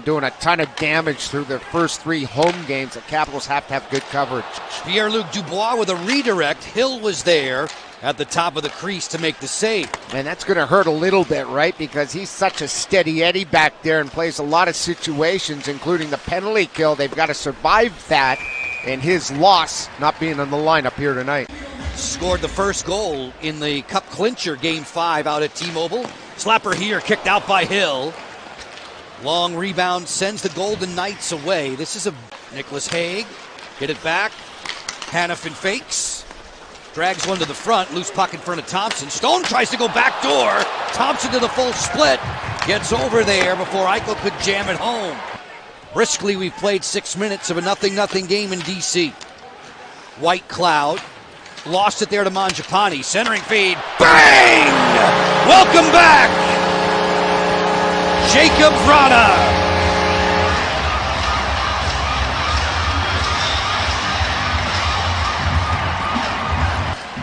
been doing a ton of damage through their first 3 home games. The Capitals have to have good coverage. Pierre-Luc Dubois with a redirect. Hill was there at the top of the crease to make the save. And that's going to hurt a little bit, right? Because he's such a steady Eddie back there and plays a lot of situations, including the penalty kill. They've got to survive that, and his loss not being on the lineup here tonight. Scored the first goal in the Cup clincher, Game 5 out at T-Mobile. Slapper here, kicked out by Hill. Long rebound sends the Golden Knights away. This is a Nicholas Hague. Get it back. Hanifin fakes. Drags one to the front. Loose puck in front of Thompson. Stone tries to go back door. Thompson to the full split. Gets over there before Eichel could jam it home. Briskly, we've played 6 minutes of a 0-0 game in D.C. White Cloud. Lost it there to Mangiapane. Centering feed. Bang! Welcome back! Jacob Vrana.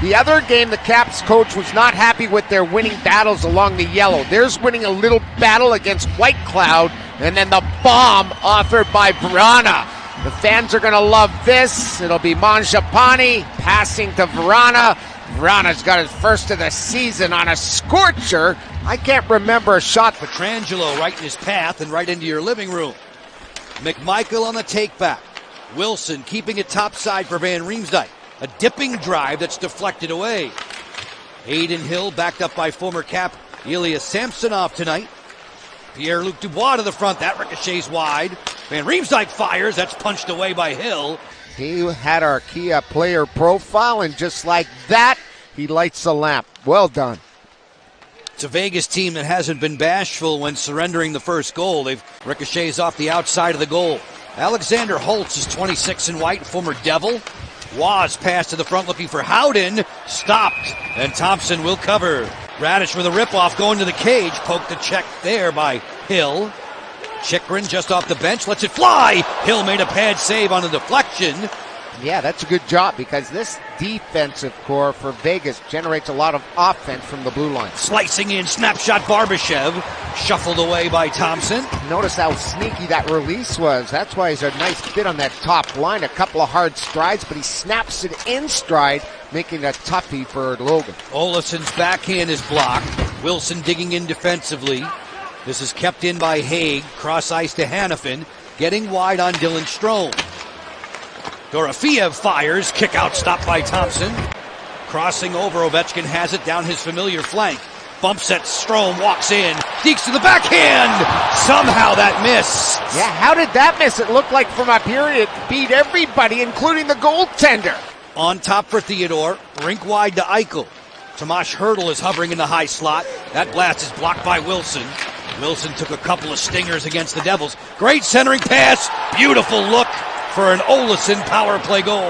The other game, the Caps coach was not happy with their winning battles along the yellow. There's winning a little battle against White Cloud, and then the bomb offered by Vrana. The fans are going to love this. It'll be Mangiapane passing to Vrana. Vrana's got his first of the season on a scorcher. I can't remember a shot. Pietrangelo right in his path and right into your living room. McMichael on the takeback. Wilson keeping it topside for Van Riemsdyk. A dipping drive that's deflected away. Adin Hill backed up by former Cap Ilya Samsonov tonight. Pierre-Luc Dubois to the front. That ricochets wide. Van Riemsdyk fires. That's punched away by Hill. He had our Kia player profile, and just like that, he lights the lamp. Well done. It's a Vegas team that hasn't been bashful when surrendering the first goal. They've ricochets off the outside of the goal. Alexander Holtz is 26 in white, former Devil. Waz pass to the front looking for Howden. Stopped, and Thompson will cover. Radish with a rip-off going to the cage. Poked the check there by Hill. Chychrun just off the bench, lets it fly. Hill made a pad save on a deflection. Yeah, that's a good job because this defensive core for Vegas generates a lot of offense from the blue line. Slicing in, snapshot Barbashev. Shuffled away by Thompson. Notice how sneaky that release was. That's why he's a nice fit on that top line. A couple of hard strides, but he snaps it in stride, making a toughie for Logan. Olafson's backhand is blocked. Wilson digging in defensively. This is kept in by Hague. Cross ice to Hanifin. Getting wide on Dylan Strome. Dorofeev fires. Kick out stopped by Thompson. Crossing over. Ovechkin has it down his familiar flank. Bumps at Strome. Walks in. Deeks to the backhand. Somehow that miss. Yeah, how did that miss? It looked like from up here it beat everybody, including the goaltender. On top for Theodore. Rink wide to Eichel. Tomas Hertl is hovering in the high slot. That blast is blocked by Wilson. Wilson took a couple of stingers against the Devils. Great centering pass. Beautiful look for an Olafson power play goal.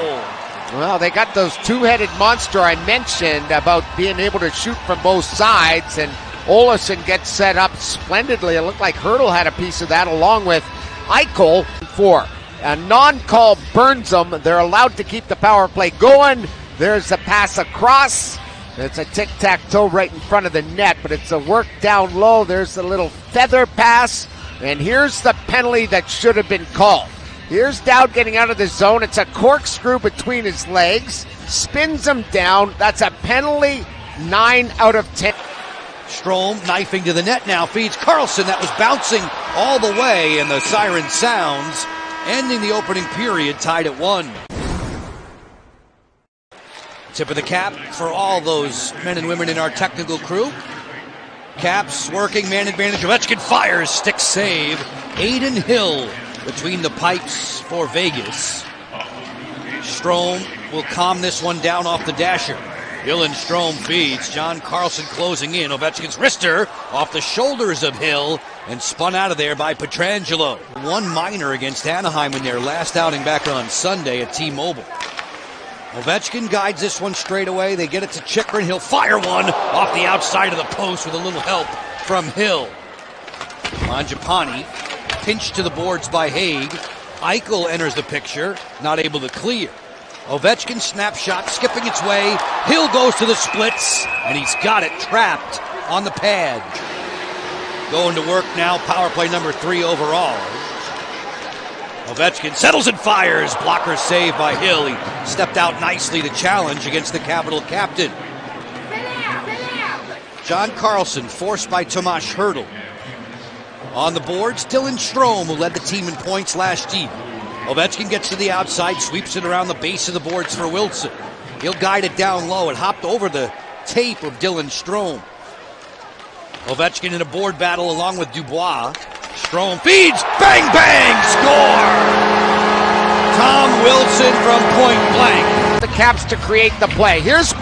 Well, they got those two-headed monster I mentioned about being able to shoot from both sides, and Olafson gets set up splendidly. It looked like Hertl had a piece of that along with Eichel. For a non-call burns them. They're allowed to keep the power play going. There's a pass across. It's a tic-tac-toe right in front of the net, but it's a work down low. There's a little feather pass, and here's the penalty that should have been called. Here's Dowd getting out of the zone. It's a corkscrew between his legs, spins him down. That's a penalty, 9 out of 10. Strome knifing to the net now, feeds Carlson. That was bouncing all the way, and the siren sounds, ending the opening period tied at 1. Tip of the cap for all those men and women in our technical crew. Caps working, man advantage. Ovechkin fires, stick save. Adin Hill between the pipes for Vegas. Strome will calm this one down off the dasher. Dylan Strome feeds. John Carlson closing in. Ovechkin's wrister off the shoulders of Hill and spun out of there by Pietrangelo. One minor against Anaheim in their last outing back on Sunday at T-Mobile. Ovechkin guides this one straight away. They get it to Chychrun. He'll fire one off the outside of the post with a little help from Hill. Mangiapane pinched to the boards by Hague. Eichel enters the picture, not able to clear. Ovechkin snapshot skipping its way. Hill goes to the splits, and he's got it trapped on the pad. going to work now, power play number 3 overall. Ovechkin settles and fires. Blocker saved by Hill. He stepped out nicely to challenge against the Capital captain. John Carlson forced by Tomas Hertl. On the boards, Dylan Strome, who led the team in points last year. Ovechkin gets to the outside, sweeps it around the base of the boards for Wilson. He'll guide it down low. It hopped over the tape of Dylan Strome. Ovechkin in a board battle along with Dubois. Strome feeds, bang, bang, score! Tom Wilson from point blank. The Caps to create the play. Here's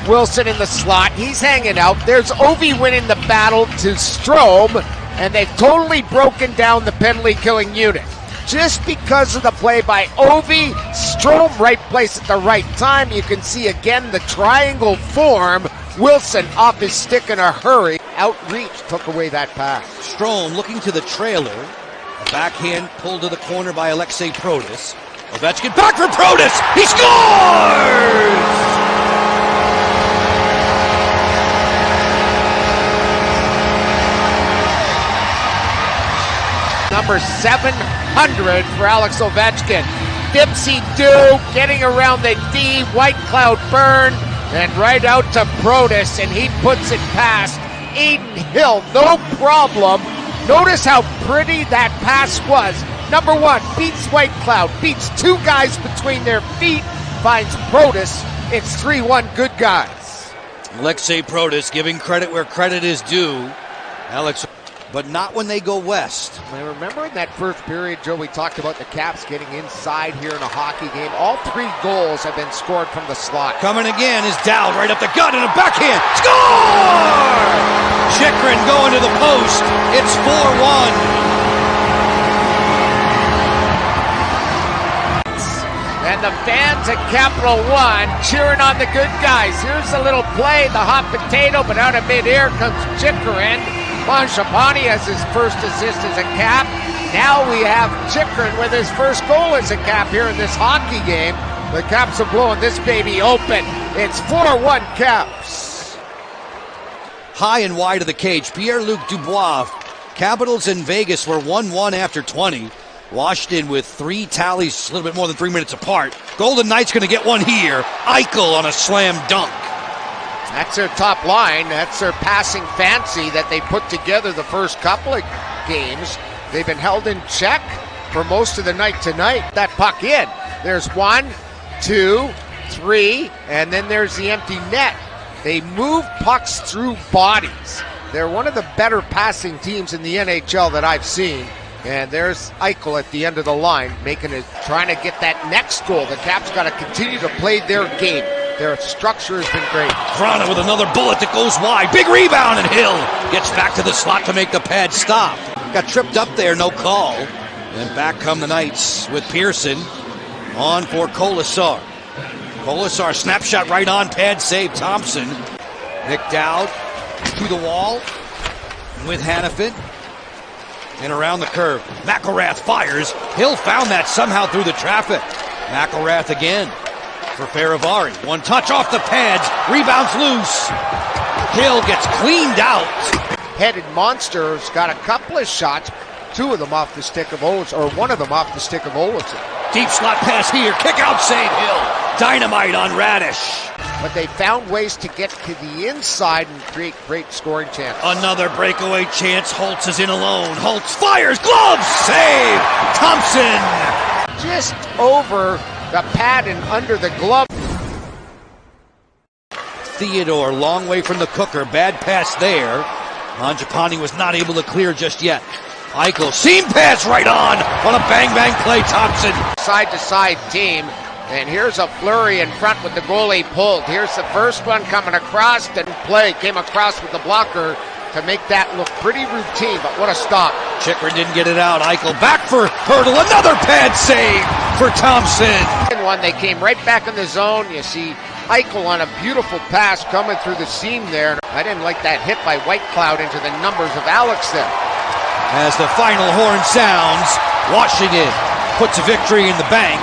Wilson in the slot. He's hanging out. There's Ovi winning the battle to Strome, and they've totally broken down the penalty-killing unit. Just because of the play by Ovi, Strome right place at the right time. You can see again the triangle form. Wilson off his stick in a hurry. Outreach took away that pass. Strome looking to the trailer. A backhand pulled to the corner by Alexei Protas. Ovechkin back for Protas. He scores! Number 700 for Alex Ovechkin. Dipsy-do, getting around the D, White Cloud burn, and right out to Protas, and he puts it past Aiden Hill, no problem. Notice how pretty that pass was. Number 1 beats White Cloud, beats 2 guys between their feet, finds Protas. It's 3-1, good guys. Alexei Protas giving credit where credit is due. Alex, but not when they go west. I remember in that first period, Joe, we talked about the Caps getting inside here in a hockey game. All 3 goals have been scored from the slot. Coming again is Dowd right up the gut and a backhand. Score! Chychrun going to the post. It's 4-1. And the fans at Capital One cheering on the good guys. Here's a little play, the hot potato, but out of midair comes Chychrun. Mangiapane has his first assist as a Cap. Now we have Chychrun with his first goal as a Cap here in this hockey game. The Caps are blowing this baby open. It's 4-1 Caps. High and wide of the cage, Pierre-Luc Dubois. Capitals in Vegas were 1-1 after 20. Washington with 3 tallies, a little bit more than 3 minutes apart. Golden Knights going to get one here. Eichel on a slam dunk. That's their top line. That's their passing fancy that they put together the first couple of games. They've been held in check for most of the night tonight. That puck in. There's 1, 2, 3, and then there's the empty net. They move pucks through bodies. They're one of the better passing teams in the NHL that I've seen. And there's Eichel at the end of the line, trying to get that next goal. The Caps got to continue to play their game. Their structure has been great. Vrana with another bullet that goes wide. Big rebound, and Hill gets back to the slot to make the pad stop. Got tripped up there, no call. And back come the Knights with Pearson on for Colasar. Colasar snapshot right on, pad save Thompson. Nick Dowd to the wall with Hannafin. And around the curve, McElrath fires. Hill found that somehow through the traffic. McElrath again for Faravari. One touch off the pads, rebounds loose. Hill gets cleaned out. Headed Monster's got a couple of shots, 2 of them off the stick of Olsen, or 1 of them off the stick of Olsen. Deep slot pass here, kick out save Hill. Dynamite on Radish. But they found ways to get to the inside and create great scoring chances. Another breakaway chance. Holtz is in alone. Holtz fires. Glove save. Thompson. Just over the pad and under the glove. Theodore, long way from the cooker. Bad pass there. Mangiapane was not able to clear just yet. Eichel, seam pass right on a bang-bang play. Thompson. Side-to-side team. And here's a flurry in front with the goalie pulled. Here's the first one coming across, and play came across with the blocker to make that look pretty routine, but what a stop. Chychrun didn't get it out. Eichel back for Hertl. Another pad save for Thompson. They came right back in the zone. You see Eichel on a beautiful pass coming through the seam there. I didn't like that hit by White Cloud into the numbers of Alex there. As the final horn sounds, Washington puts a victory in the bank.